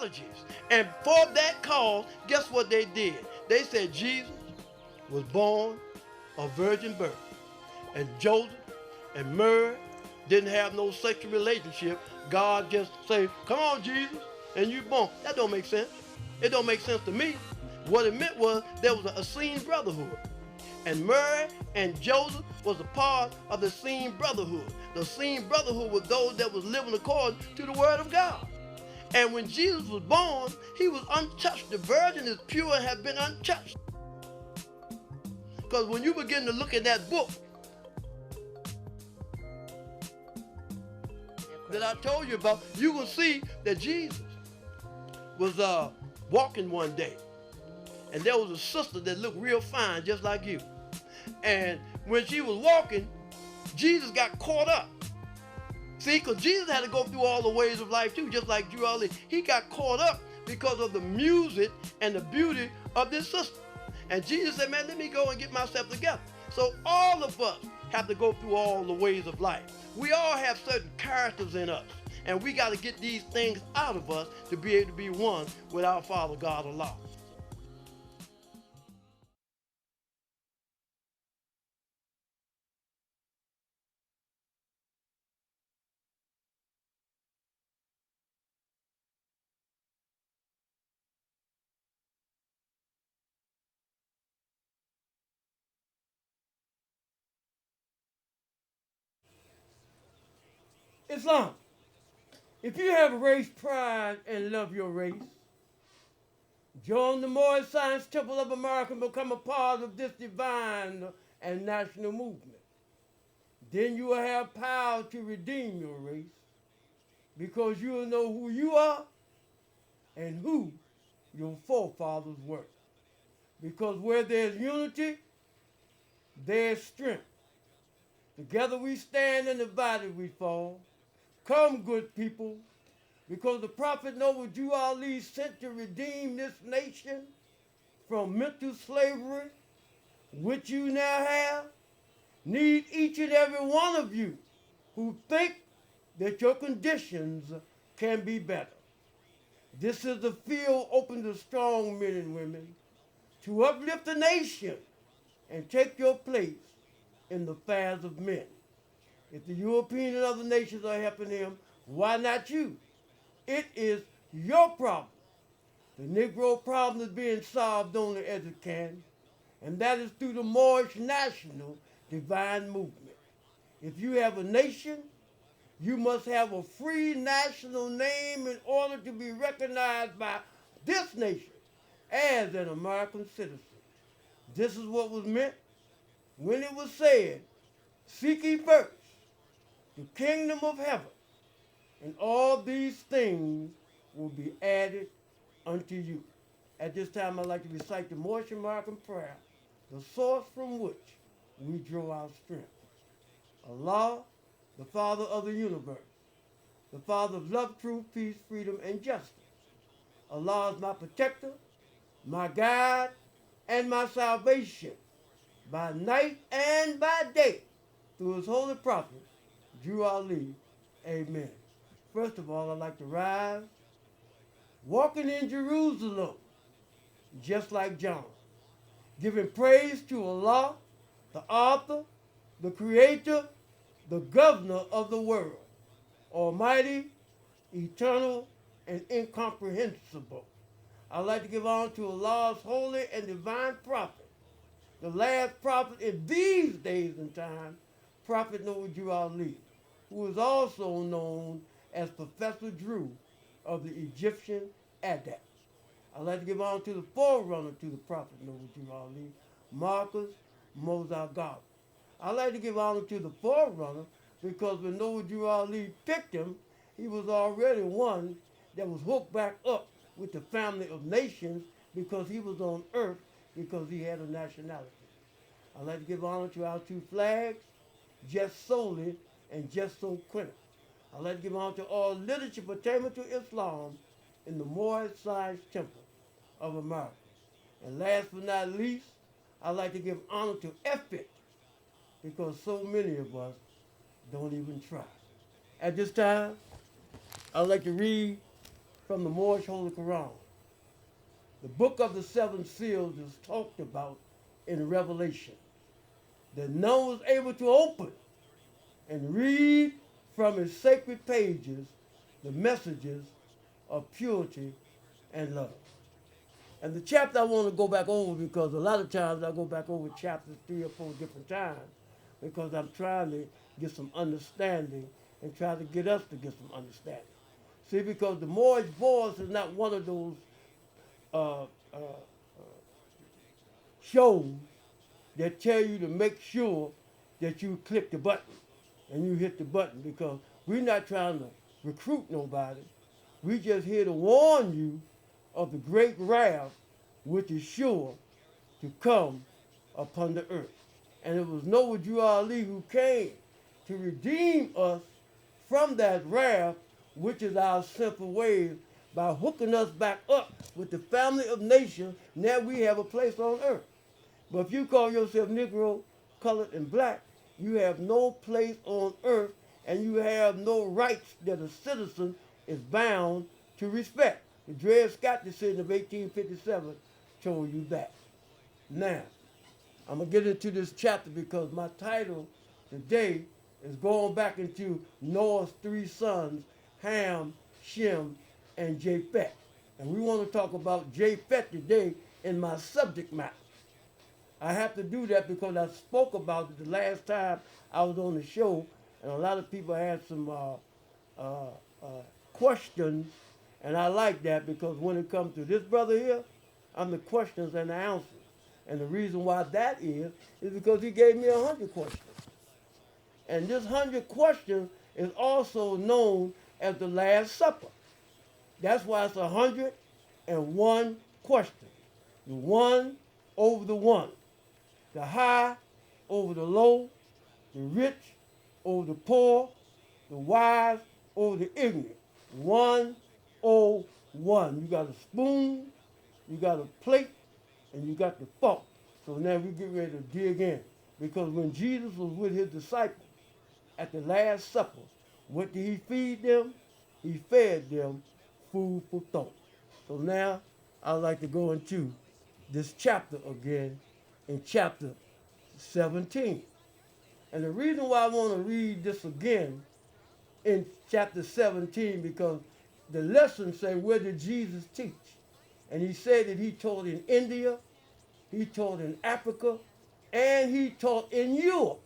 ideologies. And for that cause, guess what they did? They said Jesus was born of virgin birth. And Joseph and Mary didn't have no sexual relationship. God just say, come on, Jesus, and you born. That don't make sense. It don't make sense to me. What it meant was there was an Essene brotherhood. And Mary and Joseph was a part of the Essene brotherhood. The Essene brotherhood was those that was living according to the word of God. And when Jesus was born, he was untouched. The virgin is pure and has been untouched. Because when you begin to look at that book that I told you about, you will see that Jesus was walking one day. And there was a sister that looked real fine, just like you. And when she was walking, Jesus got caught up. See, because Jesus had to go through all the ways of life too, just like you all. He got caught up because of the music and the beauty of this sister. And Jesus said, man, let me go and get myself together. So all of us have to go through all the ways of life. We all have certain characters in us. And we got to get these things out of us to be able to be one with our Father God Allah. Islam. If you have race pride and love your race, join the Moorish Science Temple of America and become a part of this divine and national movement. Then you will have power to redeem your race because you will know who you are and who your forefathers were. Because where there's unity, there's strength. Together we stand and divided we fall. Come, good people, because the prophet Noble Jew Ali sent to redeem this nation from mental slavery, which you now have, need each and every one of you who think that your conditions can be better. This is the field open to strong men and women to uplift the nation and take your place in the affairs of men. If the European and other nations are helping him, why not you? It is your problem. The Negro problem is being solved only as it can, and that is through the Moorish national divine movement. If you have a nation, you must have a free national name in order to be recognized by this nation as an American citizen. This is what was meant when it was said, seek ye first the kingdom of heaven, and all these things will be added unto you. At this time, I'd like to recite the Moorish American prayer, the source from which we draw our strength. Allah, the Father of the universe, the Father of love, truth, peace, freedom, and justice. Allah is my protector, my guide, and my salvation, by night and by day, through his holy prophet, Drew Ali. Amen. First of all, I'd like to rise, walking in Jerusalem, just like John, giving praise to Allah, the author, the creator, the governor of the world, almighty, eternal, and incomprehensible. I'd like to give honor to Allah's holy and divine prophet, the last prophet in these days and times, Prophet Noble Drew Ali, who is also known as Professor Drew of the Egyptian Adepts. I'd like to give honor to the forerunner to the Prophet Noble Drew Ali, Marcus Mozart. I'd like to give honor to the forerunner because when Noble Drew Ali picked him, he was already one that was hooked back up with the family of nations because he was on earth because he had a nationality. I'd like to give honor to our two flags, just solely and just so Quintus. I'd like to give honor to all literature pertaining to Islam in the Moorish Science Temple of America. And last but not least, I'd like to give honor to ethics because so many of us don't even try. At this time, I'd like to read from the Moorish Holy Quran. The book of the seven seals is talked about in Revelation that none was able to open and read from its sacred pages the messages of purity and love. And the chapter I want to go back over, because a lot of times I go back over chapters 3 or 4 different times, because I'm trying to get some understanding and try to get us to get some understanding. See, because the Moorish voice is not one of those shows that tell you to make sure that you click the button and you hit the button, because we're not trying to recruit nobody. We just here to warn you of the great wrath which is sure to come upon the earth. And it was Noah Jew Ali who came to redeem us from that wrath, which is our sinful ways, by hooking us back up with the family of nations. Now we have a place on earth. But if you call yourself Negro, colored, and black, you have no place on earth, and you have no rights that a citizen is bound to respect. The Dred Scott decision of 1857 told you that. Now, I'm going to get into this chapter because my title today is going back into Noah's 3 sons, Ham, Shem, and Japheth. And we want to talk about Japheth today in my subject matter. I have to do that because I spoke about it the last time I was on the show, and a lot of people had some questions, and I like that because when it comes to this brother here, I'm the questions and the answers. And the reason why that is because he gave me 100 questions. And this 100 questions is also known as the Last Supper. That's why it's 101 questions. The one over the one. The high over the low. The rich over the poor. The wise over the ignorant. 101. You got a spoon, you got a plate, and you got the fork. So now we get ready to dig in. Because when Jesus was with his disciples at the Last Supper, what did he feed them? He fed them food for thought. So now I'd like to go into this chapter again in chapter 17. And the reason why I want to read this again in chapter 17, because the lesson say, where did Jesus teach? And he said that he taught in India, he taught in Africa, and he taught in Europe.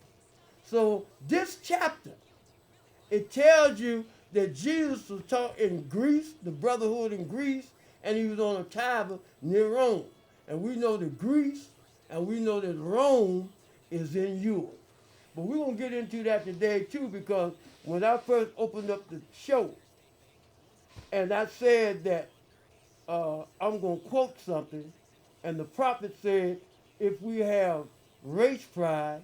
So this chapter, it tells you that Jesus was taught in Greece, the brotherhood in Greece, and he was on a tower near Rome. And we know that Greece, and we know that Rome is in Europe. But we're going to get into that today too, because when I first opened up the show, and I said that I'm going to quote something, and the prophet said, if we have race pride,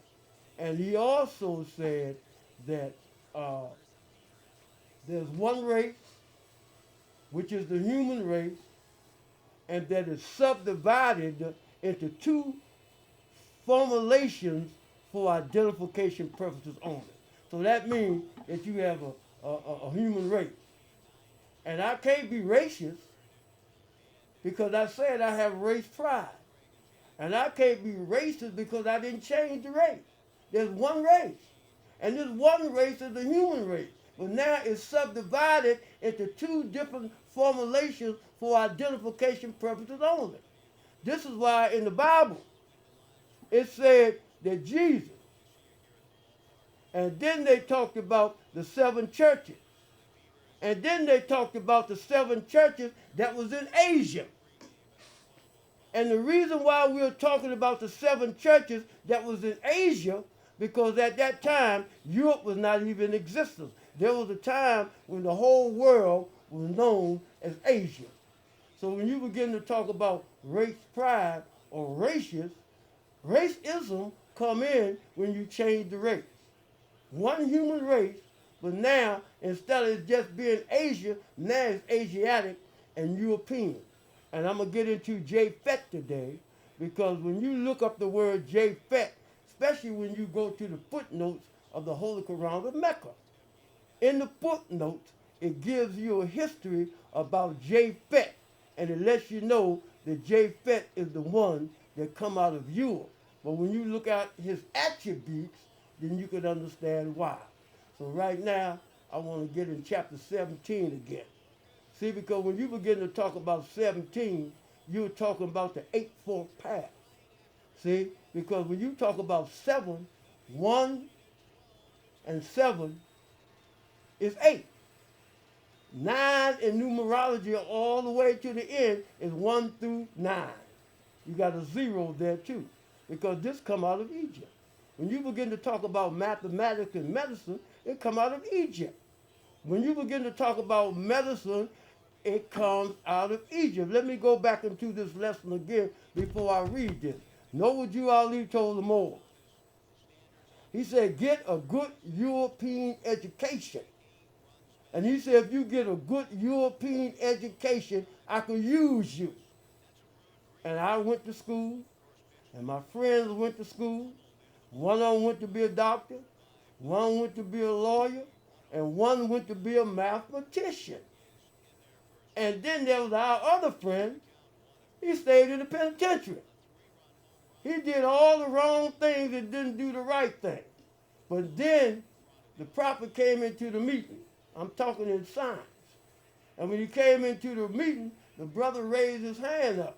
and he also said that there's one race, which is the human race, and that is subdivided into 2 formulations for identification purposes only. So that means that you have a human race. And I can't be racist because I said I have race pride. And I can't be racist because I didn't change the race. There's one race. And this one race is the human race. But now it's subdivided into 2 different formulations for identification purposes only. This is why in the Bible it said that Jesus, and then they talked about the 7 churches. And then they talked about the 7 churches that was in Asia. And the reason why we're talking about the 7 churches that was in Asia, because at that time, Europe was not even in existence. There was a time when the whole world was known as Asia. So when you begin to talk about race pride or racism come in when you change the race. One human race, but now instead of it just being Asia, now it's Asiatic and European. And I'm going to get into Japheth today, because when you look up the word Japheth, especially when you go to the footnotes of the Holy Quran of Mecca, in the footnotes, it gives you a history about Japheth, and it lets you know that Japheth is the one that come out of Europe. But when you look at his attributes, then you can understand why. So right now, I want to get in chapter 17 again. See, because when you begin to talk about 17, you're talking about the eightfold path. See, because when you talk about 7, 1 and 7 is 8. 9 in numerology all the way to the end is 1 through 9. You got a 0 there too, because this come out of Egypt. When you begin to talk about mathematics and medicine, it come out of Egypt. When you begin to talk about medicine, it comes out of Egypt. Let me go back into this lesson again before I read this. Know what Ali told them all. He said, get a good European education. And he said, if you get a good European education, I can use you. And I went to school, and my friends went to school. One of them went to be a doctor, one went to be a lawyer, and one went to be a mathematician. And then there was our other friend. He stayed in the penitentiary. He did all the wrong things and didn't do the right thing. But then the prophet came into the meeting. I'm talking in science. And when he came into the meeting, the brother raised his hand up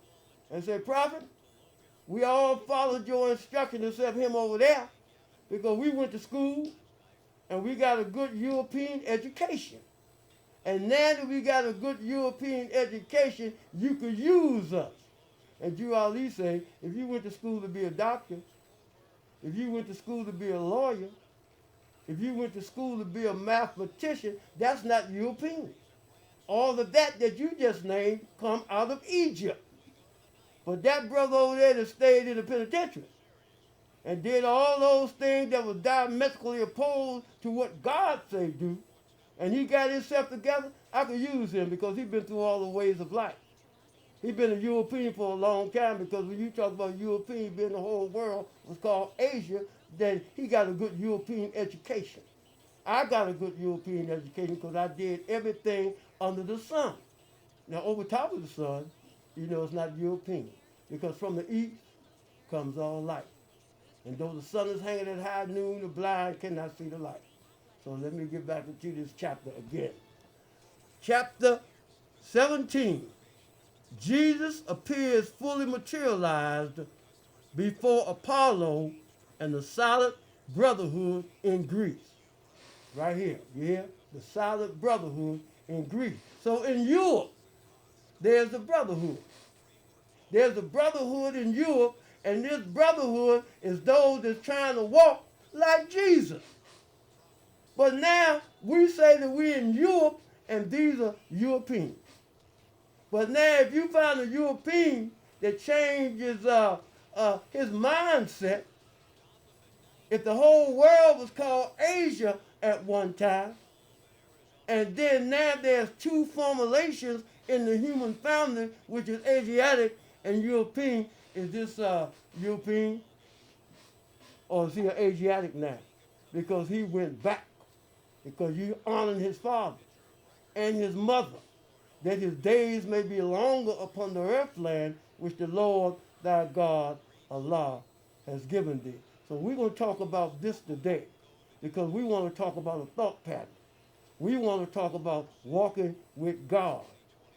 and said, prophet, we all followed your instructions except him over there, because we went to school and we got a good European education. And now that we got a good European education, you could use us. And Ali say, if you went to school to be a doctor, if you went to school to be a lawyer, if you went to school to be a mathematician, that's not European. All of that you just named come out of Egypt. But that brother over there that stayed in the penitentiary and did all those things that were diametrically opposed to what God said do, and he got himself together, I could use him because he's been through all the ways of life. He's been a European for a long time, because when you talk about European being the whole world was called Asia, then he got a good European education. I got a good European education because I did everything under the sun. Now, over top of the sun, it's not European, because from the east comes all light. And though the sun is hanging at high noon, the blind cannot see the light. So let me get back into this chapter again. Chapter 17. Jesus appears fully materialized before Apollo and the solid brotherhood in Greece. Right here, you hear? The solid brotherhood in Greece. So in Europe, there's a brotherhood. There's a brotherhood in Europe, and this brotherhood is those that's trying to walk like Jesus. But now we say that we're in Europe, and these are Europeans. But now if you find a European that changes his mindset, if the whole world was called Asia at one time, and then now there's 2 formulations in the human family, which is Asiatic and European. Is this European, or is he an Asiatic now? Because he went back, because you honored his father and his mother, that his days may be longer upon the earth land, which the Lord thy God, Allah, has given thee. So we're going to talk about this today, because we want to talk about a thought pattern. We want to talk about walking with God,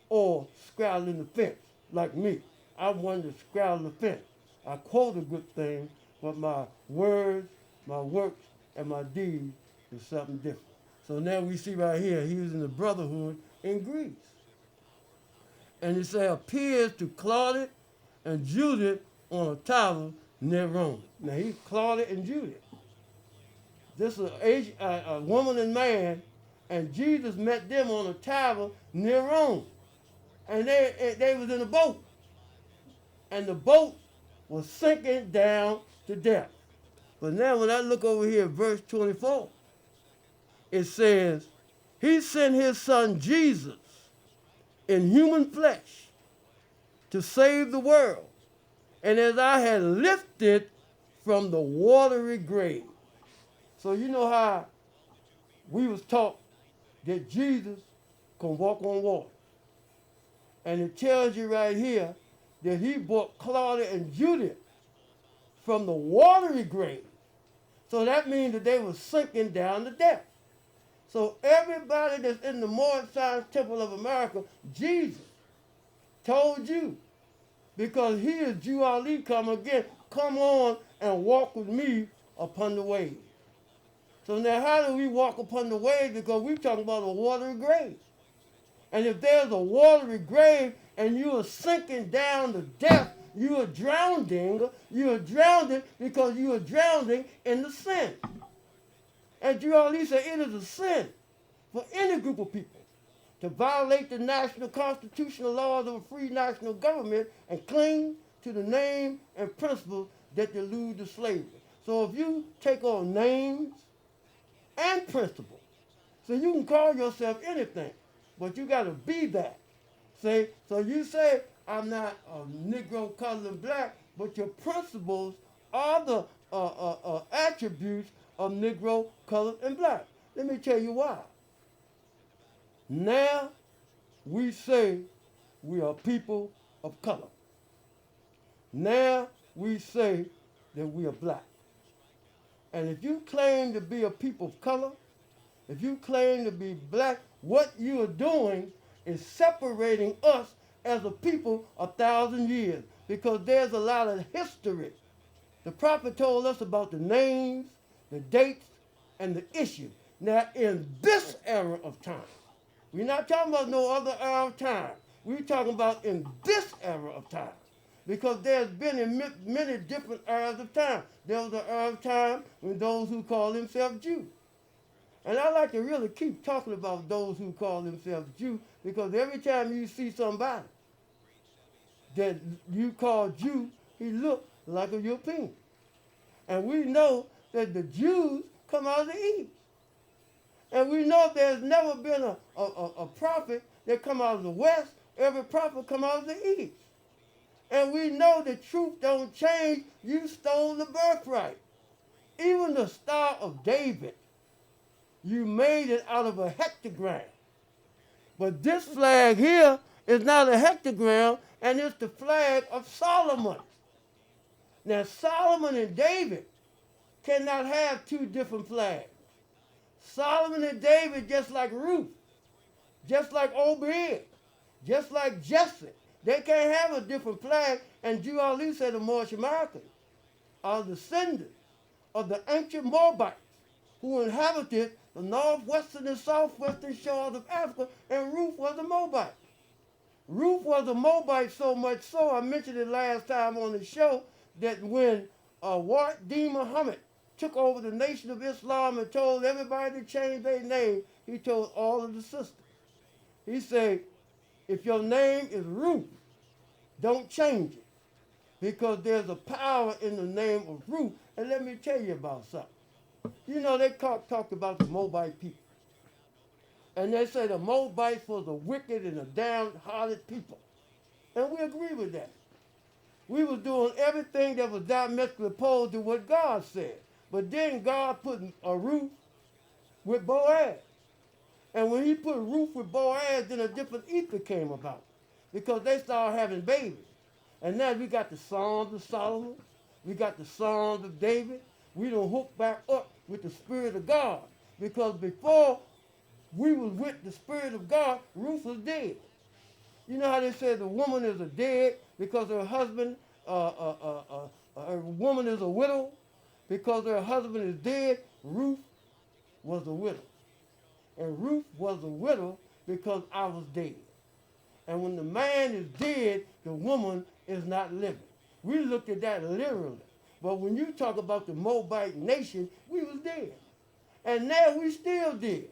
or straddling the fence, like me. I wanted to straddle the fence. I quote a good thing, but my words, my works, and my deeds is something different. So now we see right here, he was in the brotherhood in Greece. And it says, appears to Claudius and Judith on a tower near Rome. Now he's Claudius and Judith. This is a woman and man, and Jesus met them on a tower near Rome. And they was in a boat. And the boat was sinking down to death. But now when I look over here at verse 24, it says, he sent his son Jesus in human flesh to save the world. And as I had lifted from the watery grave. So you know how we was taught that Jesus can walk on water. And it tells you right here that he brought Claudia and Judith from the watery grave. So that means that they were sinking down to death. So everybody that's in the Moorish Science Temple of America, Jesus told you, because he is Jew Ali come again, come on and walk with me upon the waves. So now how do we walk upon the waves? Because we're talking about a watery grave. And if there's a watery grave and you are sinking down to death, you are drowning because you are drowning in the sin. And Jew Ali said it is a sin for any group of people to violate the national constitutional laws of a free national government and cling to the name and principles that delude to slavery. So if you take on names and principles, so you can call yourself anything, but you got to be that. See? So you say, I'm not a Negro, colored, and black, but your principles are the attributes of Negro, colored, and black. Let me tell you why. Now we say we are people of color. Now we say that we are black. And if you claim to be a people of color, if you claim to be black, what you are doing is separating us as a people 1,000 years, because there's a lot of history. The prophet told us about the names, the dates, and the issues. Now, in this era of time, we're not talking about no other era of time. We're talking about in this era of time, because there's been in many different eras of time. There was an era of time when those who call themselves Jews. And I like to really keep talking about those who call themselves Jews, because every time you see somebody that you call Jew, he looks like a European. And we know that the Jews come out of the East. And we know there's never been a prophet that come out of the West. Every prophet come out of the East. And we know the truth don't change. You stole the birthright. Even the Star of David, you made it out of a hectogram. But this flag here is not a hectogram, and it's the flag of Solomon. Now, Solomon and David cannot have two different flags. Solomon and David, just like Ruth, just like Obed, just like Jesse, they can't have a different flag. And Jew Ali said the Moorish Americans are descendants of the ancient Moabites who inhabited the northwestern and southwestern shores of Africa, and Ruth was a Moabite. Ruth was a Moabite so much so, I mentioned it last time on the show, that when Ward D. Muhammad took over the Nation of Islam and told everybody to change their name, he told all of the sisters. He said, if your name is Ruth, don't change it, because there's a power in the name of Ruth. And let me tell you about something. You know, they talked about the Moabite people. And they say the Moabites was a wicked and a downhearted people. And we agree with that. We was doing everything that was diametrically opposed to what God said. But then God put a Ruth with Boaz. And when he put Ruth with Boaz, then a different ether came about, because they started having babies. And now we got the Psalms of Solomon. We got the Psalms of David. We done hooked back up with the Spirit of God, because before we was with the Spirit of God, Ruth was dead. You know how they say the woman is a dead because her husband, a woman is a widow because her husband is dead? Ruth was a widow. And Ruth was a widow because I was dead. And when the man is dead, the woman is not living. We looked at that literally. But when you talk about the Moabite nation, we was dead. And now we still dead.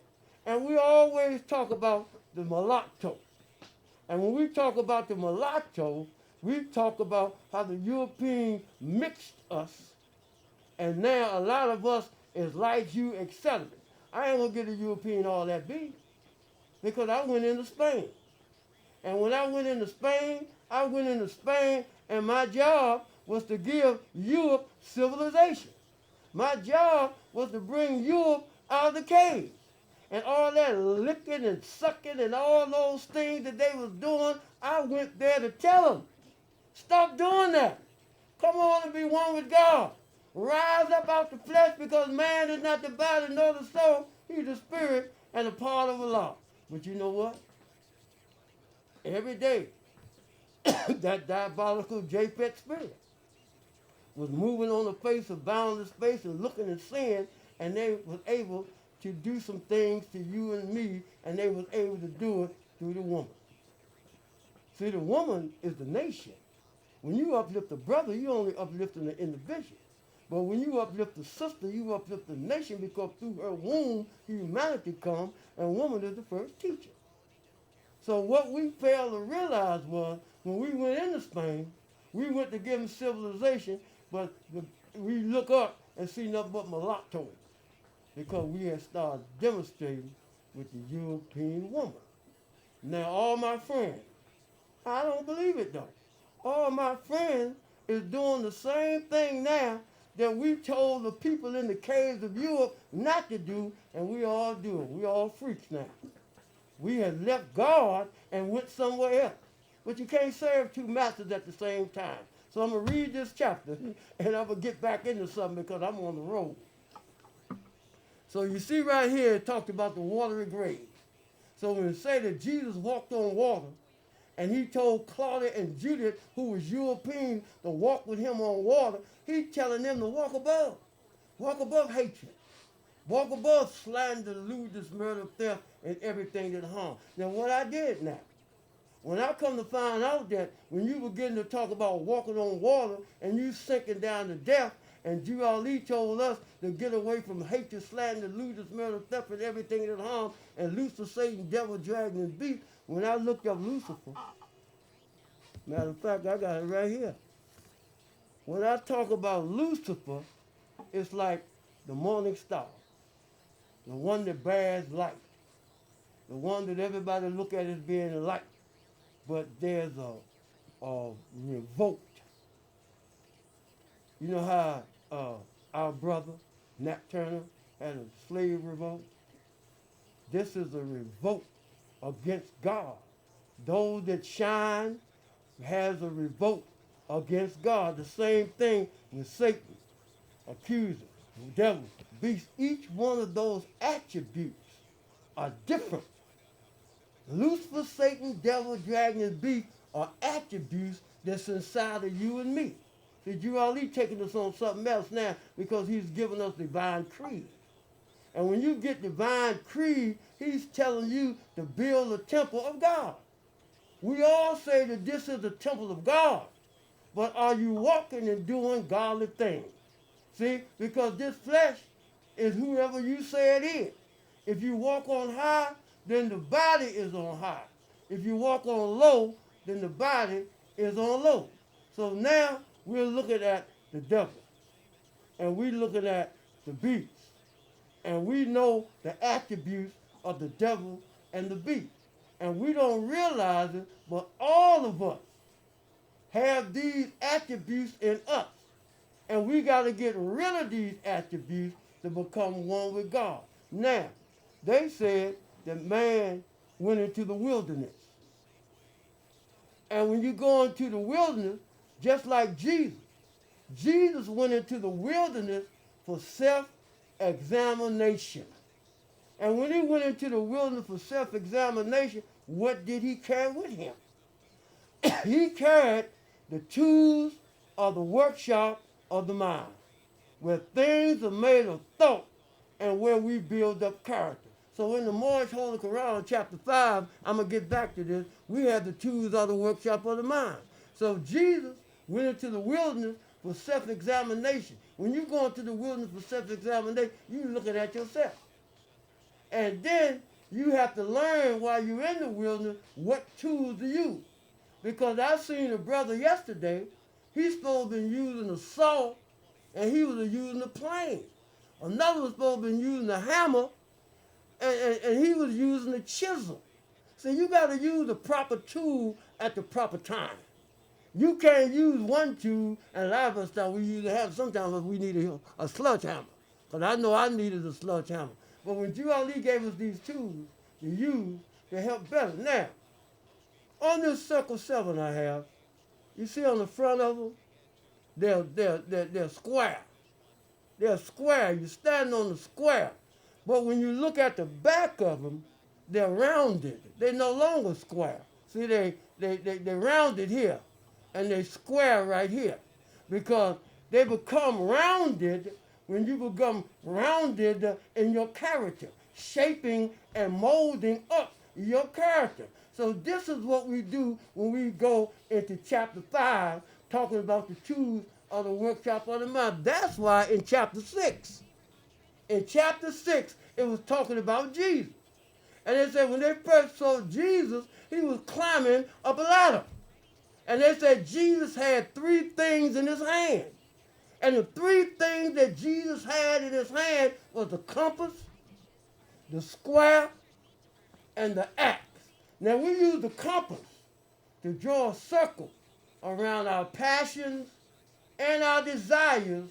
And we always talk about the mulatto. And when we talk about the mulatto, we talk about how the European mixed us. And now a lot of us is like you, etc. I ain't gonna get a European all that big, because I went into Spain. And when I went into Spain, and my job was to give Europe civilization. My job was to bring Europe out of the cave. and all that licking and sucking and all those things that they was doing, I went there to tell them, stop doing that. Come on and be one with God. Rise up out the flesh, because man is not the body nor the soul. He's the spirit and a part of the law. But you know what? Every day, that diabolical Japheth spirit was moving on the face of boundless space and looking and seeing, and they was able to do some things to you and me, and they was able to do it through the woman. See, the woman is the nation. When you uplift a brother, you only uplifting the individual. But when you uplift the sister, you uplift the nation, because through her womb, humanity comes, and woman is the first teacher. So what we failed to realize was, when we went into Spain, we went to give them civilization, but we look up and see nothing but mulattoes, because we had started demonstrating with the European woman. Now, all my friends, I don't believe it though. All my friends is doing the same thing now that we told the people in the caves of Europe not to do, and we all do it. We all freaks now. We had left God and went somewhere else. But you can't serve two masters at the same time. So I'm going to read this chapter, and I'm going to get back into something, because I'm on the road. So you see right here, it talked about the watery grave. So when it say that Jesus walked on water, and he told Claudia and Judith, who was European, to walk with him on water, he's telling them to walk above. Walk above hatred. Walk above slander, lewdness, murder, theft, and everything that harm. Now what I did now, when I come to find out that when you begin to talk about walking on water and you sinking down to death, and Jew Ali told us to get away from hatred, slander, lewdness, murder, theft, and everything that harm, and Lucifer, Satan, devil, dragon, and beast, when I looked up Lucifer, matter of fact, I got it right here. When I talk about Lucifer, it's like the morning star, the one that bears light, the one that everybody look at as being a light. But there's a revolt. You know how our brother, Nat Turner, had a slave revolt? This is a revolt against God. Those that shine has a revolt against God. The same thing with Satan, accuser, devil, beast. Each one of those attributes are different. Lucifer, Satan, devil, dragon, and beast are attributes that's inside of you and me. See, Drew Ali taking us on something else now, because he's giving us divine creed. And when you get divine creed, he's telling you to build a temple of God. We all say that this is the temple of God, but are you walking and doing godly things? See, because this flesh is whoever you say it is. If you walk on high, then the body is on high. If you walk on low, then the body is on low. So now we're looking at the devil, and we're looking at the beast, and we know the attributes of the devil and the beast. And we don't realize it, but all of us have these attributes in us. And we got to get rid of these attributes to become one with God. Now, they said that man went into the wilderness. And when you go into the wilderness, just like Jesus went into the wilderness for self-examination. And when he went into the wilderness for self-examination, what did he carry with him? He carried the tools of the workshop of the mind, where things are made of thought and where we build up character. So in the Moorish Holy Quran, chapter 5, I'm going to get back to this, we have the tools of the workshop of the mind. So Jesus went into the wilderness for self-examination. When you go into the wilderness for self-examination, you're looking at yourself. And then you have to learn while you're in the wilderness what tools to use. Because I seen a brother yesterday, he's supposed to be using a saw, and he was using a plane. Another was supposed to be using a hammer, and he was using a chisel. So you got to use the proper tool at the proper time. You can't use one tool, and a lot of us thought we used to have, sometimes we need a sledgehammer. Because I know I needed a sledgehammer. But when Drew Ali gave us these tools to use to help better. Now, on this circle 7 I have, you see on the front of them, they're square. They're square. You stand on the square. But when you look at the back of them, they're rounded. They're no longer square. See, they rounded here, and they square right here. Because they become rounded when you become rounded in your character, shaping and molding up your character. So this is what we do when we go into chapter 5, talking about the tools of the workshop of the mind. That's why in chapter 6, it was talking about Jesus. And they said when they first saw Jesus, he was climbing up a ladder. And they said Jesus had 3 things in his hand. And the 3 things that Jesus had in his hand was the compass, the square, and the axe. Now we use the compass to draw a circle around our passions and our desires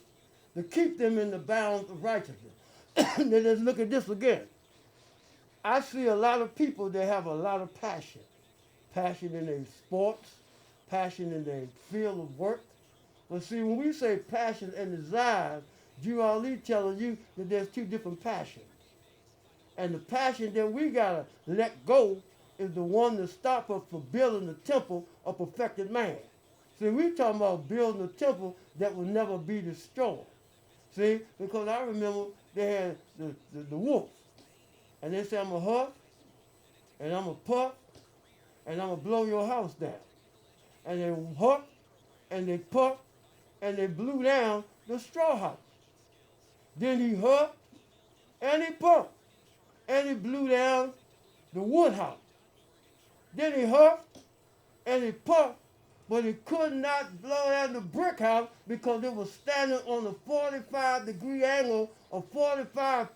to keep them in the bounds of righteousness. Now let's look at this again. I see a lot of people that have a lot of passion. Passion in their sports, passion in their field of work. But see, when we say passion and desires, Drew Ali telling you that there's 2 different passions. And the passion that we gotta let go is the one that stops us from building the temple of perfected man. See, we talking about building a temple that will never be destroyed. See, because I remember they had the wolf. And they said, I'm going to huff, and I'm going to puff, and I'm going to blow your house down. And they huff, and they puff, and they blew down the straw house. Then he huffed, and he puffed, and he blew down the wood house. Then he huffed, and he puffed, but he could not blow down the brick house because it was standing on a 45-degree angle, a 45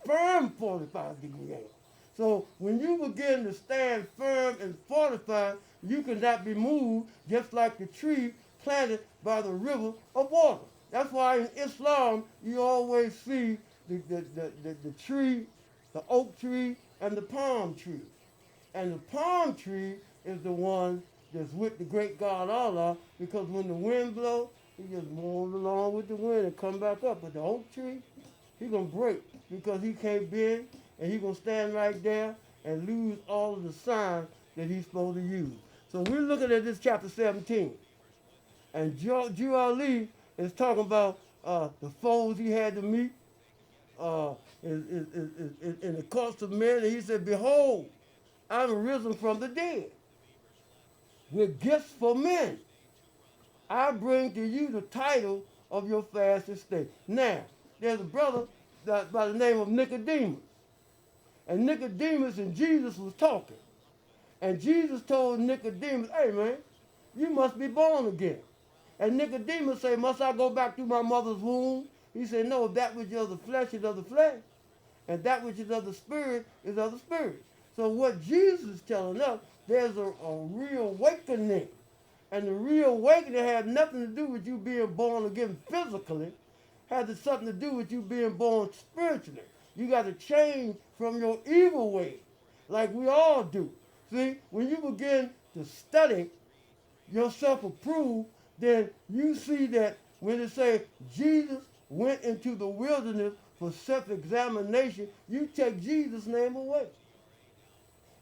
degree angle. So when you begin to stand firm and fortified, you cannot be moved, just like the tree planted by the river of water. That's why in Islam you always see the tree, the oak tree, and the palm tree. And the palm tree is the one that's with the great God Allah, because when the wind blows, he just moves along with the wind and come back up. But the oak tree, he's going to break because he can't bend, and he's going to stand right there and lose all of the signs that he's supposed to use. So we're looking at this chapter 17. And Drew Ali is talking about the foes he had to meet in the courts of men. And he said, behold, I'm risen from the dead with gifts for men. I bring to you the title of your fasting state. Now, there's a brother by the name of Nicodemus. And Nicodemus and Jesus was talking. And Jesus told Nicodemus, hey man, you must be born again. And Nicodemus said, must I go back to my mother's womb? He said, no, that which is of the flesh is of the flesh. And that which is of the spirit is of the spirit. So what Jesus is telling us, there's a reawakening. And the reawakening had nothing to do with you being born again physically. Had something to do with you being born spiritually. You got to change from your evil ways, like we all do. See, when you begin to study yourself approved, then you see that when it say Jesus went into the wilderness for self-examination, you take Jesus' name away.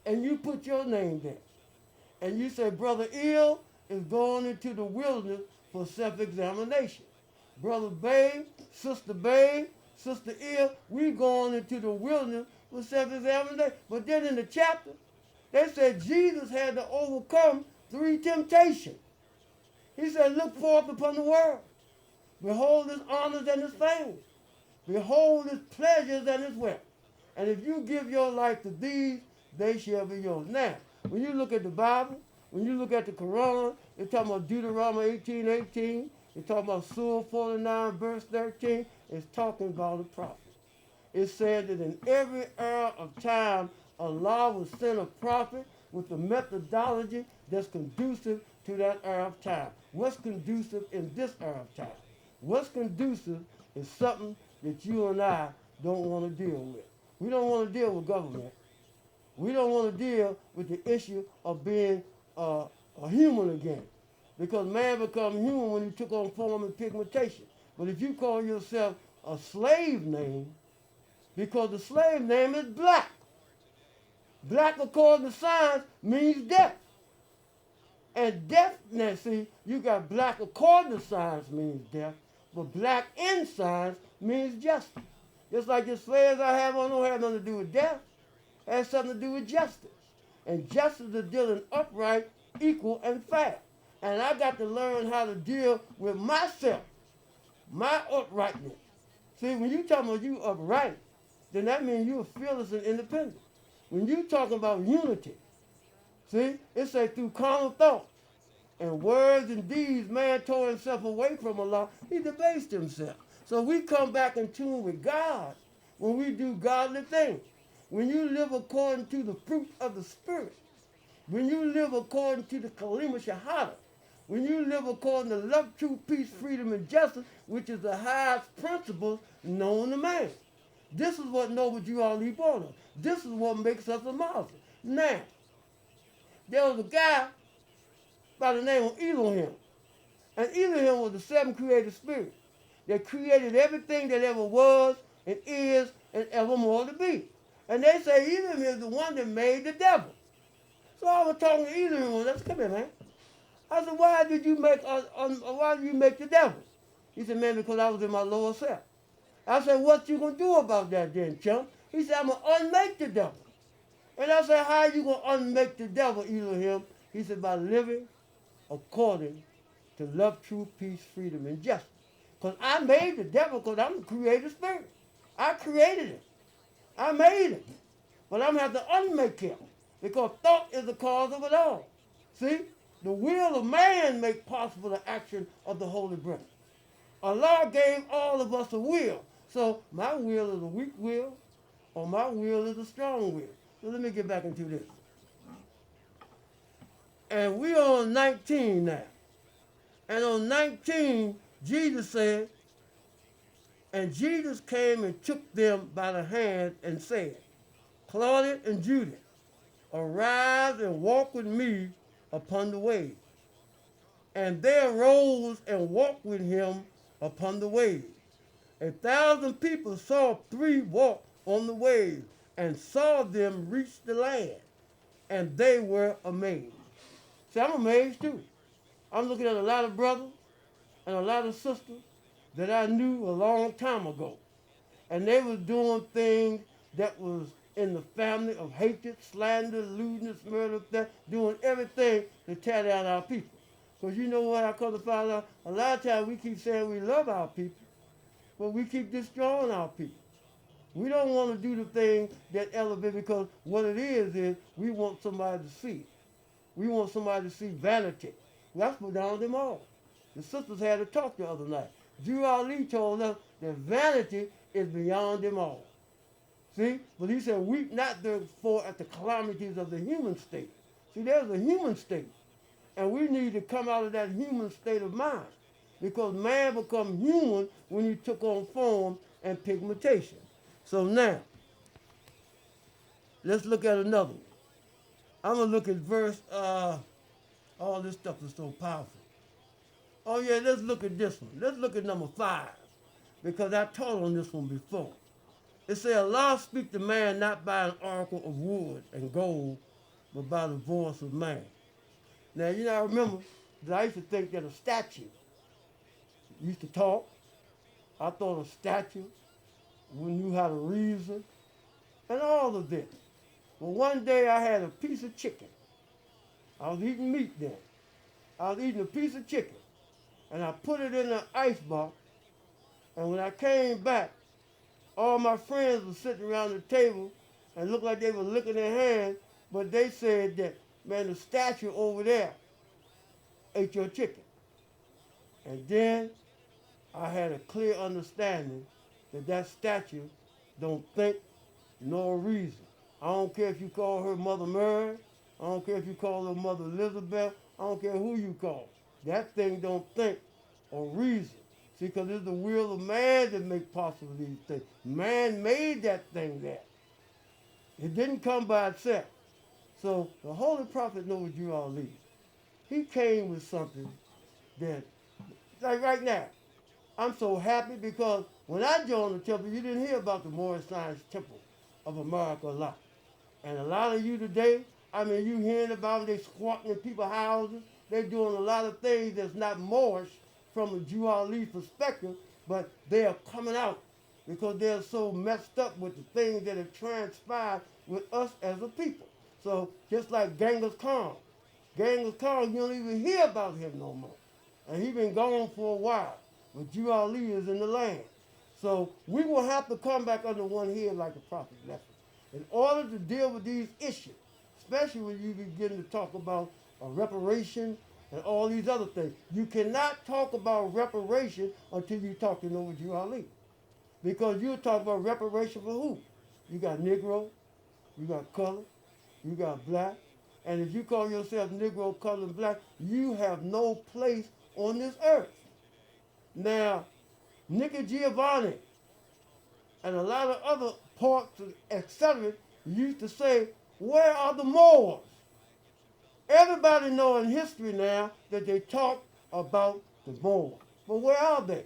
And you put your name there. And you say, Brother Ill is going into the wilderness for self-examination. Brother Bey, Sister Ill, we going into the wilderness for self-examination. But then in the chapter, they said Jesus had to overcome 3 temptations. He said, look forth upon the world. Behold his honors and his fame. Behold his pleasures and his wealth. And if you give your life to these, they shall be yours. Now, when you look at the Bible, when you look at the Quran, they're talking about Deuteronomy 18:18. They're talking about Surah 49, verse 13. It's talking about the prophet. It said that in every era of time, Allah will send a prophet with a methodology that's conducive to that era of time. What's conducive in this era of time? What's conducive is something that you and I don't want to deal with. We don't want to deal with government. We don't want to deal with the issue of being a human again. Because man became human when he took on form and pigmentation. But if you call yourself a slave name, because the slave name is black. Black, according to science, means death. And deafness, see, you got black according to science means death, but black in science means justice. Just like the slaves I have on don't have nothing to do with death. It has something to do with justice. And justice is dealing upright, equal, and fair. And I got to learn how to deal with myself, my uprightness. See, when you talking about you upright, then that means you are fearless and independent. When you talking about unity, see, it says through carnal thought and words and deeds, man tore himself away from Allah. He debased himself. So we come back in tune with God when we do godly things. When you live according to the fruit of the Spirit, when you live according to the Kalima Shahada, when you live according to love, truth, peace, freedom, and justice, which is the highest principles known to man. This is what Noble Jew Ali brought us. This is what makes us a Muslim. Now, there was a guy by the name of Elohim. And Elohim was the seven creative spirits that created everything that ever was and is and evermore to be. And they say Elohim is the one that made the devil. So I was talking to Elohim. I said, come here, man. I said, why did you make the devil? He said, man, because I was in my lower self. I said, what you gonna do about that then, chump? He said, I'm gonna unmake the devil. And I said, how you gonna unmake the devil, Elohim? He said, by living according to love, truth, peace, freedom, and justice. Because I made the devil because I'm the creative spirit. I created him. I made him. But I'm going to have to unmake him because thought is the cause of it all. See? The will of man make possible the action of the Holy Breath. Allah gave all of us a will. So my will is a weak will or my will is a strong will. So let me get back into this. And we're on 19 now. And on 19, Jesus said, and Jesus came and took them by the hand and said, Claudia and Judith, arise and walk with me upon the waves. And they arose and walked with him upon the waves. 1,000 people saw three walk on the waves and saw them reach the land. And they were amazed. See, I'm amazed too. I'm looking at a lot of brothers and a lot of sisters that I knew a long time ago. And they was doing things that was in the family of hatred, slander, lewdness, murder, theft, doing everything to tear down our people. Because you know what I come to find out? A lot of times we keep saying we love our people, but we keep destroying our people. We don't want to do the thing that elevate because what it is we want somebody to see. We want somebody to see vanity. That's beyond them all. The sisters had a talk the other night. Drew Ali told us that vanity is beyond them all. See? But he said, weep not therefore at the calamities of the human state. See, there's a human state. And we need to come out of that human state of mind. Because man become human when he took on form and pigmentation. So now, let's look at another one. I'm going to look at verse, all this stuff is so powerful. Oh yeah, let's look at this one. Let's look at number 5. Because I taught on this one before. It says, Allah speak to man not by an oracle of wood and gold, but by the voice of man. Now, you know, I remember that I used to think that a statue used to talk. I thought a statue knew how to reason and all of this. But one day I had a piece of chicken. I was eating meat then. I was eating a piece of chicken. And I put it in an ice box. And when I came back, all my friends were sitting around the table and looked like they were licking their hands, but they said that, man, the statue over there ate your chicken. And then I had a clear understanding that that statue don't think nor reason. I don't care if you call her Mother Mary. I don't care if you call her Mother Elizabeth. I don't care who you call. That thing don't think or reason. See, because it's the will of man that make possible these things. Man made that thing there. It didn't come by itself. So the Holy Prophet knows you all lead. He came with something that, like right now, I'm so happy because when I joined the temple, you didn't hear about the Moorish Science Temple of America a lot. And a lot of you today, I mean, you hearing about them, they squatting in people's houses. They're doing a lot of things that's not Moorish from a Jew Ali perspective, but they are coming out because they're so messed up with the things that have transpired with us as a people. So just like Genghis Khan. Genghis Khan, you don't even hear about him no more. And he's been gone for a while. But Jew Ali is in the land. So we will have to come back under one head like the prophet left us. In order to deal with these issues, especially when you begin to talk about reparation and all these other things. You cannot talk about reparation until you talk to Noah Jew Ali. Because you're talking about reparation for who? You got Negro, you got color, you got black. And if you call yourself Negro, color, and black, you have no place on this earth. Now, Nicky Giovanni and a lot of other parts, etc., used to say, where are the Moors? Everybody knows in history now that they talk about the Moors. But where are they?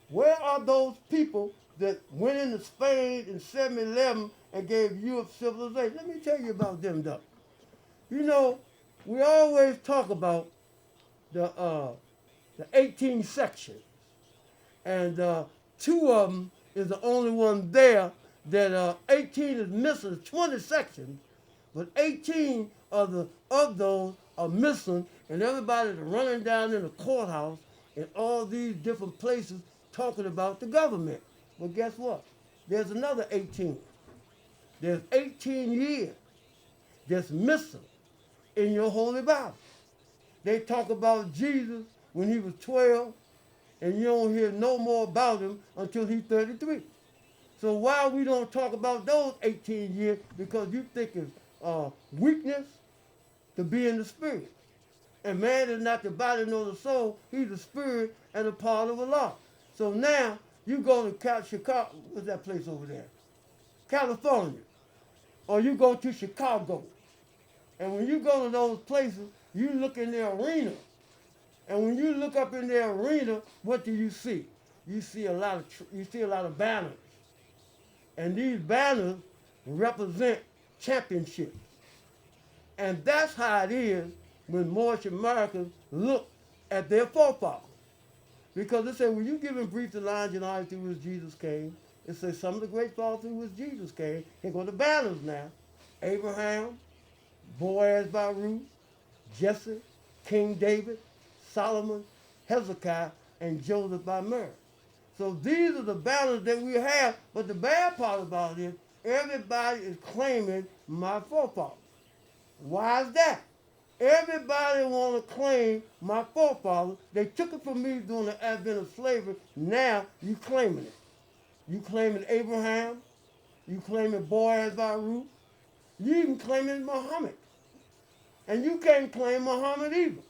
Where are those people that went into Spain in 711 and gave Europe civilization? Let me tell you about them, though. You know, we always talk about the 18 sections. And two of them is the only one there that 18 is missing, 20 sections, but 18 of those are missing, and everybody's running down in the courthouse in all these different places talking about the government. But guess what? There's another 18. There's 18 years that's missing in your Holy Bible. They talk about Jesus when he was 12, and you don't hear no more about him until he's 33. So why we don't talk about those 18 years? Because you think it's weakness to be in the spirit. And man is not the body nor the soul. He's the spirit and a part of Allah. So now you go to Chicago, what's that place over there? California. Or you go to Chicago. And when you go to those places, you look in the arena. And when you look up in the arena, what do you see? You see a lot of banners. And these banners represent championships. And that's how it is when Moorish Americans look at their forefathers. Because they say, when you give him brief the lines and eyes through which Jesus came, it says some of the great fathers through which Jesus came. Here go the banners now. Abraham, Boaz by Ruth, Jesse, King David, Solomon, Hezekiah, and Joseph by Mary. So these are the banners that we have, but the bad part about it is everybody is claiming my forefathers. Why is that? Everybody want to claim my forefathers. They took it from me during the advent of slavery. Now you claiming it. You claiming Abraham. You claiming Boaz by Ruth. You even claiming Muhammad. And you can't claim Muhammad either.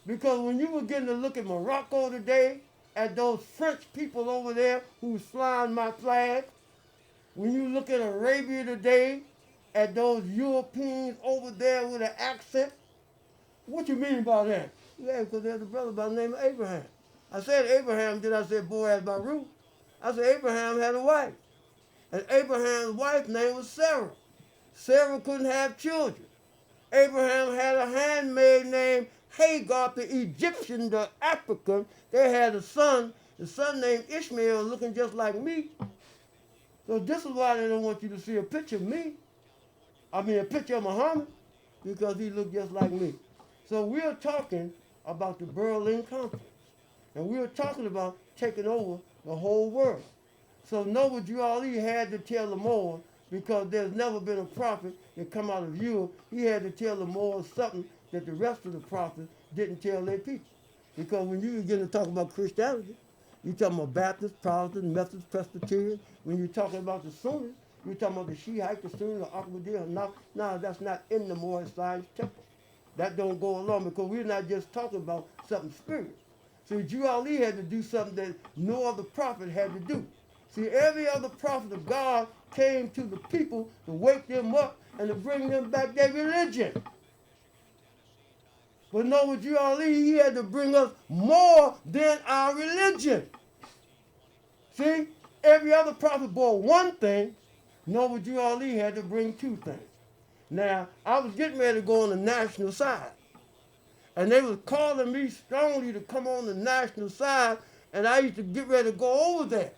Because when you were getting to look at Morocco today, at those French people over there who's flying my flag, when you look at Arabia today, at those Europeans over there with an accent, what you mean by that? Yeah, because there's a brother by the name of Abraham. I said Abraham, then I said Boaz by Ruth. I said Abraham had a wife. And Abraham's wife's name was Sarah. Sarah couldn't have children. Abraham had a handmaid named Hagar, the Egyptian, the African. They had a son, the son named Ishmael, looking just like me. So this is why they don't want you to see a picture of me. I mean a picture of Muhammad, because he looked just like me. So we're talking about the Berlin Conference. And we're talking about taking over the whole world. So Noble Drew Ali had to tell the Moors, because there's never been a prophet that come out of Europe, he had to tell the Moors something that the rest of the prophets didn't tell their people. Because when you begin to talk about Christianity, you're talking about Baptists, Protestants, Methodists, Presbyterians. When you're talking about the Sunnis, you're talking about the Shiite, the Sunni, the Ahmadiyya. No, that's not in the Moorish Science Temple. That don't go along, because we're not just talking about something spiritual. So Drew Ali had to do something that no other prophet had to do. See, every other prophet of God came to the people to wake them up and to bring them back their religion. But no, with you Ali, he had to bring us more than our religion. See, every other prophet brought one thing. No, with you Ali had to bring two things. Now, I was getting ready to go on the national side. And they was calling me strongly to come on the national side. And I used to get ready to go over there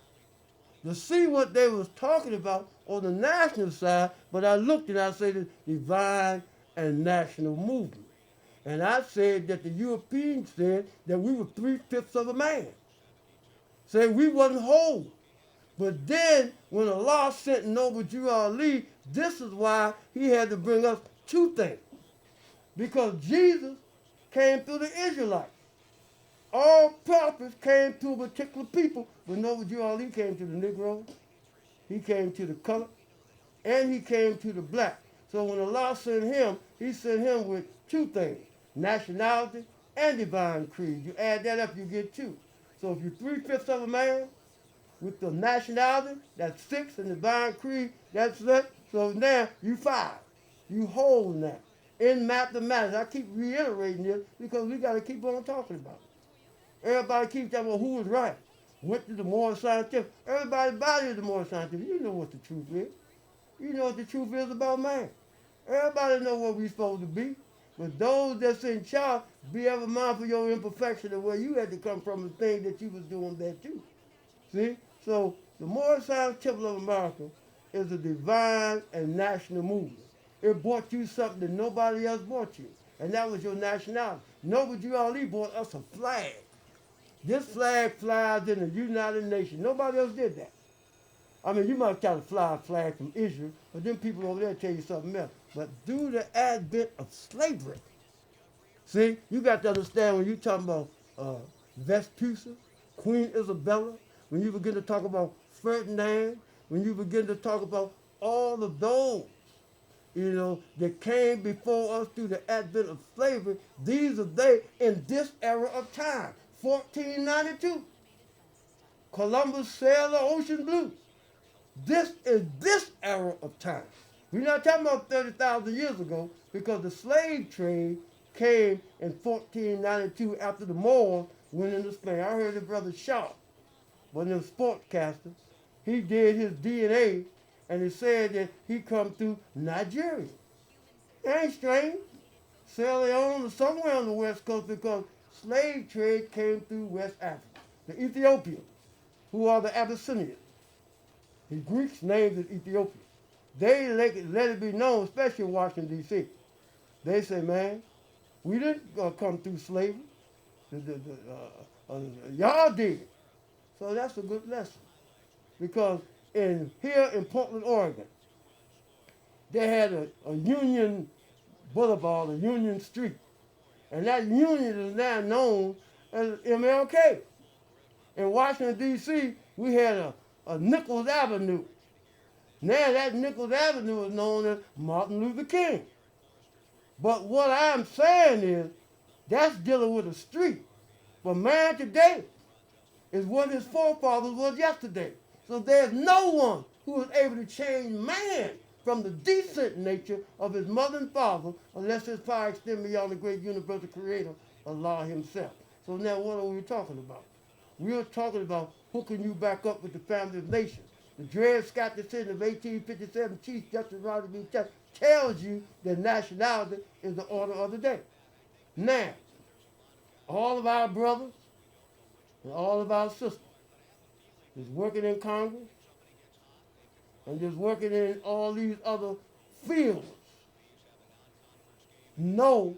to see what they was talking about on the national side. But I looked and I said the divine and national movement. And I said that the Europeans said that we were 3/5 of a man. Said we wasn't whole. But then when Allah sent Noble Jew Ali, this is why he had to bring us two things. Because Jesus came through the Israelites. All prophets came to a particular people, but Noble Jew Ali came to the Negro, he came to the color, and he came to the black. So when Allah sent him, he sent him with two things, nationality and divine creed. You add that up, you get two. So if you're 3/5 of a man, with the nationality, that's 6, and divine creed, that's 6. So now you 5. You whole now. In mathematics, I keep reiterating this because we got to keep on talking about it. Everybody keeps talking about who was right. What is the more scientific? Everybody's body is the more scientific. You know what the truth is. You know what the truth is about man. Everybody know what we're supposed to be. But those that's in charge, be ever mindful of your imperfection and where you had to come from and things that you was doing there too. See? So the Moorish Temple of America is a divine and national movement. It brought you something that nobody else brought you, and that was your nationality. Noble Jew Ali brought us a flag. This flag flies in the United Nations. Nobody else did that. I mean, you might try to fly a flag from Israel, but then people over there tell you something else. But due to the advent of slavery, see, you got to understand when you're talking about Vespucci, Queen Isabella, when you begin to talk about Ferdinand, when you begin to talk about all of those, that came before us through the advent of slavery, these are they in this era of time, 1492. Columbus sailed the ocean blue. This is this era of time. We're not talking about 30,000 years ago because the slave trade came in 1492 after the Moors went into Spain. I heard the brother Shaw, one of the sportscasters, he did his DNA and he said that he come through Nigeria. It ain't strange. Sierra Leone or somewhere on the west coast because slave trade came through West Africa. The Ethiopians, who are the Abyssinians. The Greeks named it Ethiopia. They let it be known, especially in Washington, D.C. They say, man, we didn't come through slavery. Y'all did. So that's a good lesson. Because here in Portland, Oregon, they had a Union Boulevard, a Union Street. And that Union is now known as MLK. In Washington, D.C., we had a Nichols Avenue. Now that Nichols Avenue is known as Martin Luther King. But what I'm saying is, that's dealing with a street. But man today is what his forefathers was yesterday. So there's no one who was able to change man from the decent nature of his mother and father unless his power extends beyond the great universal creator, Allah himself. So now what are we talking about? We're talking about hooking you back up with the family of nations. The Dred Scott decision of 1857 Chief Justice Roger B. Chester tells you that nationality is the order of the day. Now, all of our brothers and all of our sisters is working in Congress and just working in all these other fields know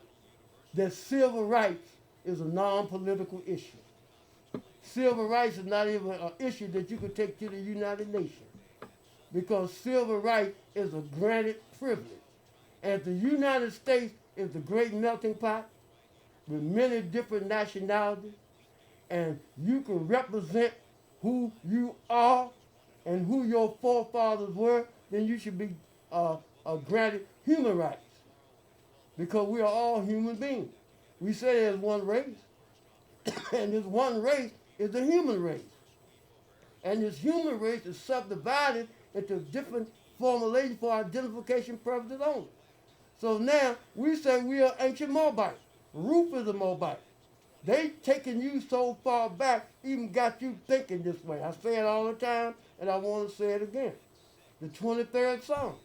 that civil rights is a non-political issue. Civil rights is not even an issue that you could take to the United Nations because civil rights is a granted privilege. And the United States is the great melting pot with many different nationalities, and you can represent who you are and who your forefathers were, then you should be granted human rights because we are all human beings. We say there's one race, and this one race is the human race. And this human race is subdivided into different formulations for identification purposes only. So now we say we are ancient Moabite. Ruth is a Moabite. They taking you so far back, even got you thinking this way. I say it all the time, and I want to say it again. The 23rd Psalm.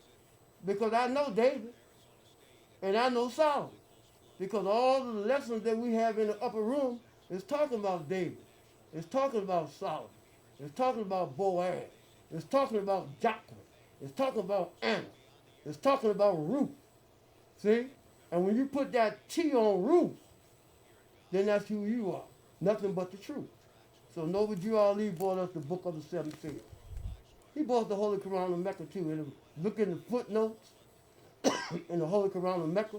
Because I know David, and I know Solomon. Because all the lessons that we have in the upper room is talking about David. It's talking about Solomon. It's talking about Boaz. It's talking about Jacqueline. It's talking about Anna. It's talking about Ruth. See? And when you put that T on Ruth, then that's who you are. Nothing but the truth. So Noble Jew Ali brought us the book of the seven seals. He brought the Holy Quran of Mecca too. And look in the footnotes in the Holy Quran of Mecca.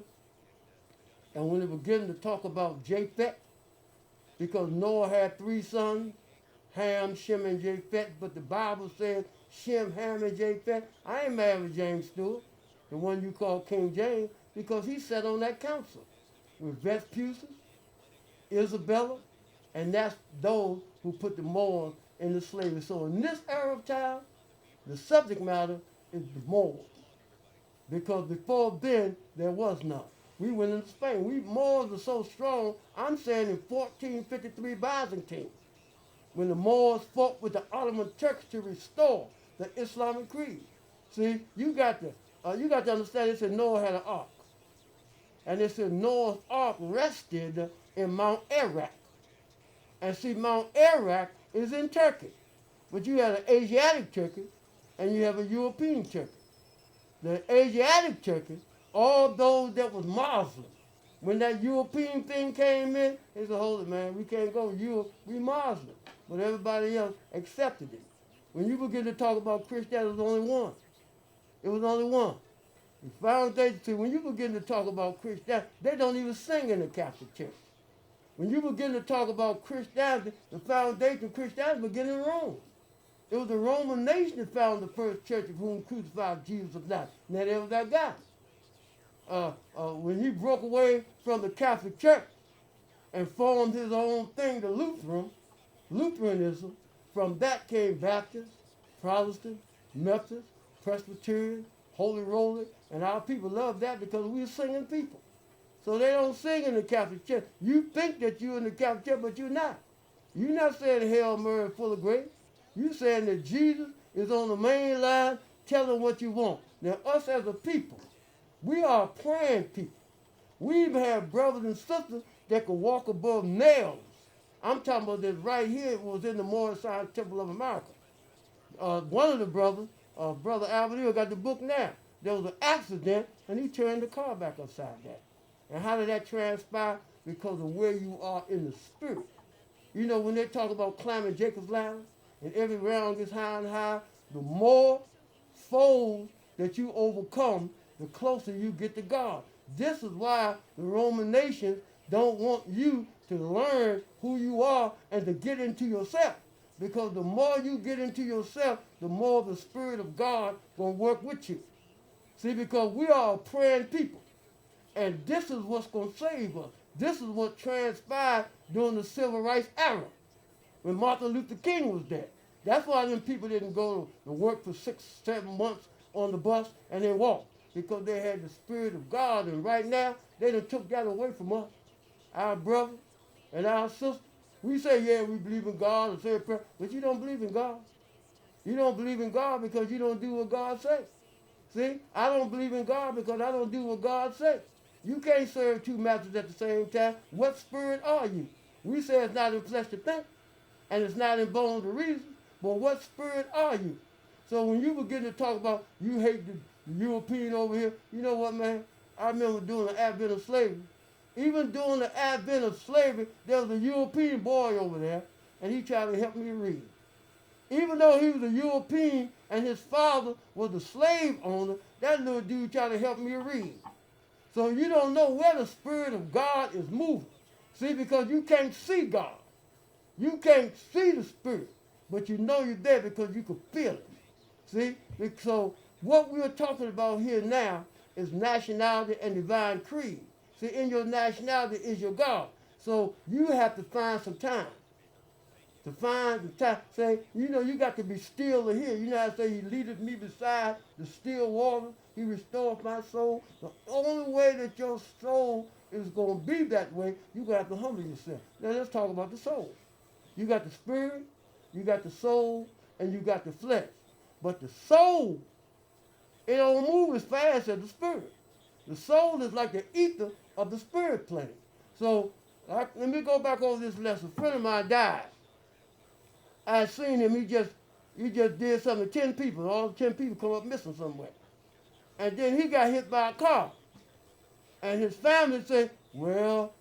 And when it began to talk about Japheth, because Noah had 3 sons, Ham, Shem, and Japheth, but the Bible says Shem, Ham, and Japheth. I ain't mad with James Stewart, the one you call King James, because he sat on that council with Vespucius, Isabella, and that's those who put the Moors into slavery. So in this era of time, the subject matter is the Moors, because before then, there was none. We went into Spain. We Moors are so strong, I'm saying in 1453 Byzantine, when the Moors fought with the Ottoman Turks to restore the Islamic creed. See, you got to understand, it said Noah had an ark. And it said Noah's ark rested in Mount Ararat. And see, Mount Ararat is in Turkey. But you have an Asiatic Turkey and you have a European Turkey. The Asiatic Turkey, all those that was Muslim, when that European thing came in, they said, hold it, man, we can't go to Europe, we Muslim. But everybody else accepted it. When you begin to talk about Christianity, it was only one. It was only one. The foundation, see, when you begin to talk about Christianity, they don't even sing in the Catholic Church. When you begin to talk about Christianity, the foundation of Christianity began in Rome. It was the Roman nation that founded the first church of whom crucified Jesus of Nazareth. Now there was that guy. When he broke away from the Catholic Church and formed his own thing, the Lutheranism, from that came Baptist, Protestant, Methodist, Presbyterian, Holy Roller, and our people love that because we're singing people. So they don't sing in the Catholic Church. You think that you're in the Catholic Church, but you're not. You're not saying Hail Mary full of grace. You're saying that Jesus is on the main line telling what you want. Now us as a people, we are praying people. We even have brothers and sisters that could walk above nails. I'm talking about this right here. It was in the Moorish Temple of America. One of the brothers, Brother Albert, got the book now. There was an accident, and he turned the car back upside down. And how did that transpire? Because of where you are in the spirit. You know, when they talk about climbing Jacob's ladder, and every round gets higher and higher, the more foes that you overcome, the closer you get to God. This is why the Roman nations don't want you to learn who you are and to get into yourself. Because the more you get into yourself, the more the Spirit of God going to work with you. See, because we are a praying people. And this is what's going to save us. This is what transpired during the Civil Rights era, when Martin Luther King was there. That's why them people didn't go to work for 6, 7 months on the bus and then walk, because they had the Spirit of God. And right now, they done took that away from us, our brothers and our sisters. We say, yeah, we believe in God and say a prayer, but you don't believe in God. You don't believe in God because you don't do what God says. See, I don't believe in God because I don't do what God says. You can't serve 2 masters at the same time. What spirit are you? We say it's not in flesh to think, and it's not in bones to reason, but what spirit are you? So when you begin to talk about you hate the European over here, you know what, man? I remember during the advent of slavery. Even during the advent of slavery, there was a European boy over there, and he tried to help me read. Even though he was a European and his father was a slave owner, that little dude tried to help me read. So you don't know where the Spirit of God is moving. See, because you can't see God. You can't see the Spirit, but you know you're there because you can feel it. See? So what we're talking about here now is nationality and divine creed. See, in your nationality is your God. So you have to find some time to find the time. Say, you know, you got to be still to hear. You know how I say he leadeth me beside the still water. He restores my soul. The only way that your soul is going to be that way, you got to have to humble yourself. Now let's talk about the soul. You got the spirit, you got the soul, and you got the flesh. But the soul, it don't move as fast as the spirit. The soul is like the ether of the spirit plane. So let me go back over this lesson. A friend of mine died. I seen him. He just did something to 10 people. All 10 people come up missing somewhere. And then he got hit by a car. And his family said, well,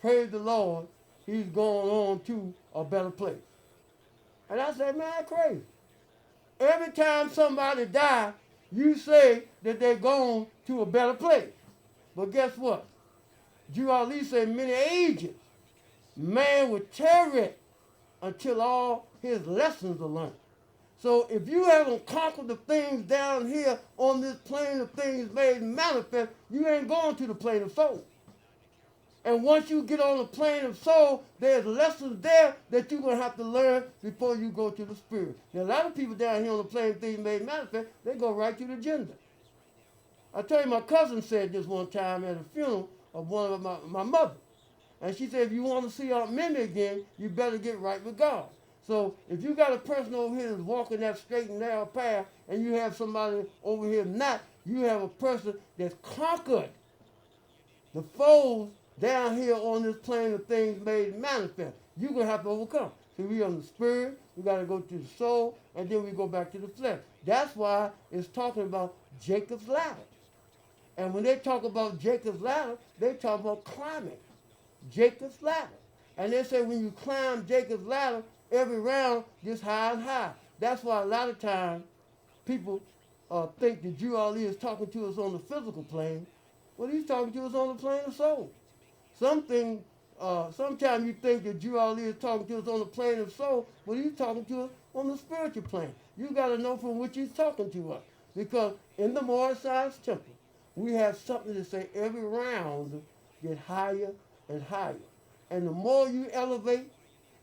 praise the Lord, he's going on to a better place. And I said, man, that's crazy. Every time somebody dies, you say that they're going to a better place. But guess what? Drew Ali said many ages, man would tarry until all his lessons are learned. So if you haven't conquered the things down here on this plane of things made manifest, you ain't going to the plane of soul. And once you get on the plane of soul, there's lessons there that you're going to have to learn before you go to the spirit. Now, a lot of people down here on the plane of things made manifest, they go right to the gender. I tell you, my cousin said this one time at a funeral of one of my mother. And she said, if you want to see Aunt Minnie again, you better get right with God. So if you got a person over here that's walking that straight and narrow path, and you have somebody over here not, you have a person that's conquered the foes down here on this plane of things made manifest. You're going to have to overcome. So we on the spirit, we got to go to the soul, and then we go back to the flesh. That's why it's talking about Jacob's ladder. And when they talk about Jacob's ladder, they talk about climbing Jacob's ladder. And they say when you climb Jacob's ladder, every round gets higher and higher. That's why a lot of times people think that Drew Ali is talking to us on the physical plane. Well, he's talking to us on the plane of soul. Sometimes you think that Drew Ali is talking to us on the plane of soul, but he's talking to us on the spiritual plane. You got to know from which he's talking to us. Because in the Moorish Science Temple, we have something to say every round get higher and higher. And the more you elevate,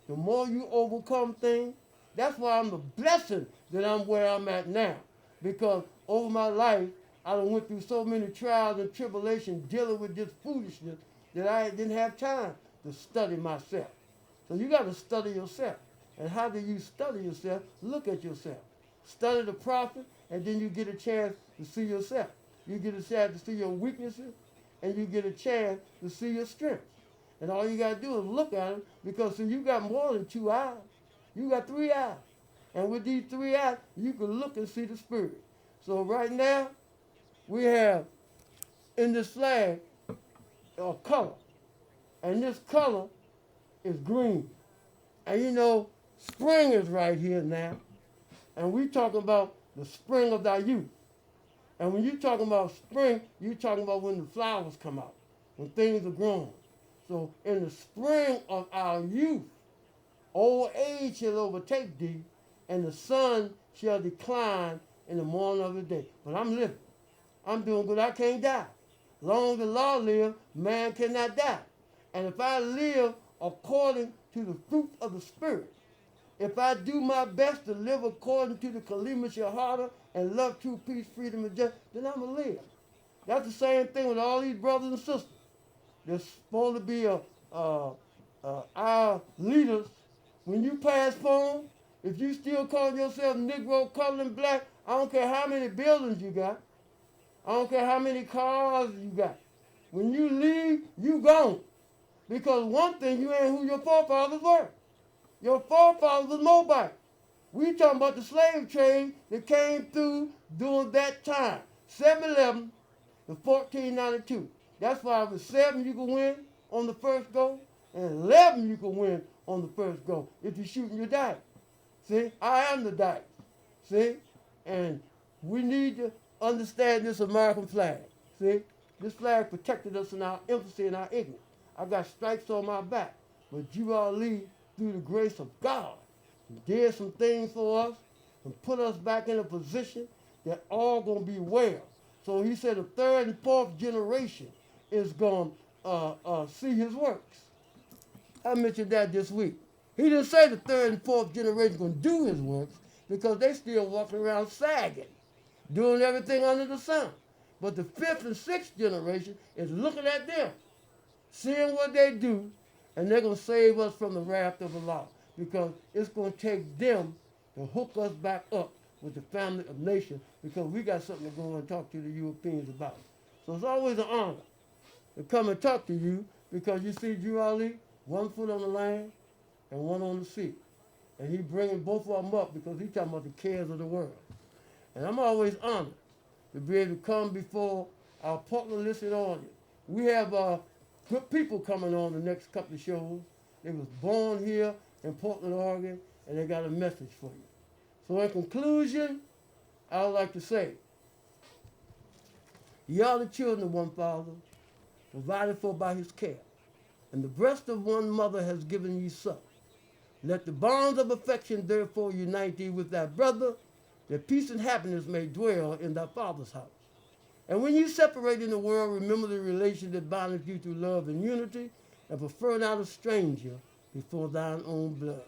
the more you overcome things. That's why I'm the blessing that I'm where I'm at now. Because over my life, I done went through so many trials and tribulations dealing with this foolishness that I didn't have time to study myself. So you got to study yourself. And how do you study yourself? Look at yourself. Study the prophet, and then you get a chance to see yourself. You get a chance to see your weaknesses, and you get a chance to see your strengths. And all you got to do is look at them, because see, you got more than 2 eyes. You got 3 eyes. And with these 3 eyes, you can look and see the spirit. So right now, we have in this flag a color. And this color is green. And you know, spring is right here now. And we talking about the spring of thy youth. And when you're talking about spring, you're talking about when the flowers come out, when things are growing. So in the spring of our youth, old age shall overtake thee, and the sun shall decline in the morning of the day. But I'm living. I'm doing good. I can't die. Long as the law live, man cannot die. And if I live according to the fruit of the Spirit, if I do my best to live according to the Kalima Shahada and love, true peace, freedom, and justice, then I'm going to live. That's the same thing with all these brothers and sisters. They're supposed to be our leaders. When you pass phone, if you still call yourself Negro, colored, and black, I don't care how many buildings you got. I don't care how many cars you got. When you leave, you gone. Because one thing, you ain't who your forefathers were. Your forefathers was mobile. We talking about the slave trade that came through during that time. 7/11 to 1492. That's why with 7 you can win on the first go, and 11 you can win on the first go if you're shooting your dice. See, I am the dice. See, and we need to understand this American flag. See, this flag protected us in our infancy and our ignorance. I got stripes on my back, but Drew Ali, through the grace of God, did some things for us and put us back in a position that all gonna be well. So he said the 3rd and 4th generation is gonna see his works. I mentioned that this week. He didn't say the third and fourth generation going to do his works because they still walking around sagging, doing everything under the sun. But the fifth and sixth generation is looking at them, seeing what they do, and they're going to save us from the wrath of Allah because it's going to take them to hook us back up with the family of nations because we got something to go and talk to the Europeans about. So it's always an honor to come and talk to you because you see Drew Ali, one foot on the land and one on the sea. And he bringing both of them up because he's talking about the cares of the world. And I'm always honored to be able to come before our Portland listening audience. We have good people coming on the next couple of shows. They was born here in Portland, Oregon, and they got a message for you. So in conclusion, I would like to say, ye are the children of one Father, provided for by his care, and the breast of one mother has given you suck. Let the bonds of affection therefore unite thee with thy brother, that peace and happiness may dwell in thy father's house. And when you separate in the world, remember the relation that bindeth you through love and unity, and prefer not a stranger before thine own blood.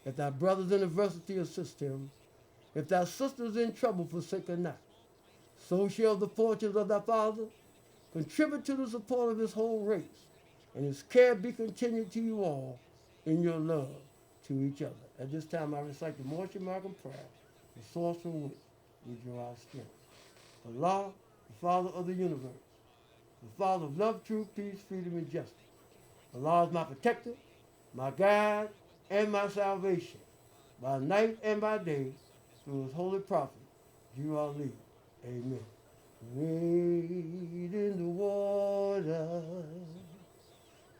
If thy brother's in adversity, assist him. If thy sister's in trouble, forsake her not. So shall the fortunes of thy father contribute to the support of his whole race, and his care be continued to you all in your love to each other. At this time, I recite the Moorish American prayer, the source from which we draw our strength. Allah, the Father of the universe, the Father of love, truth, peace, freedom, and justice. Allah is my protector, my guide, and my salvation, by night and by day, through his holy prophet, Drew Ali. Amen. Wade in the water,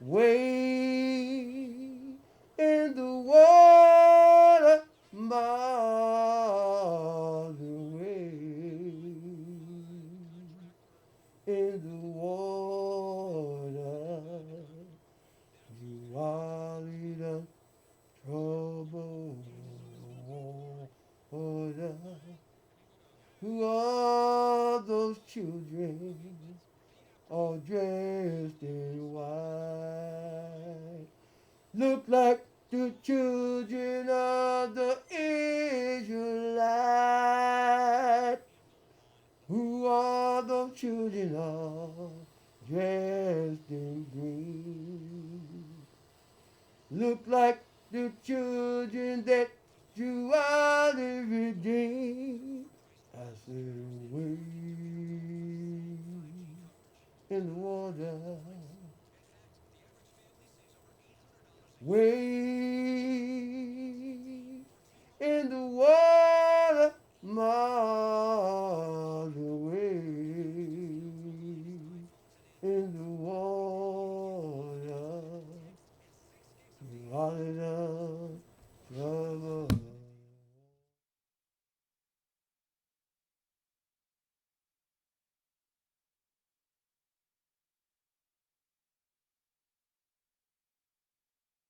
wade in the water, miles away. In the water, you are the troubled water. Who are those children all dressed in white? Look like the children of the Israelites. Who are those children all dressed in green? Look like the children that you are the redeemed. I said, wade in the water, wade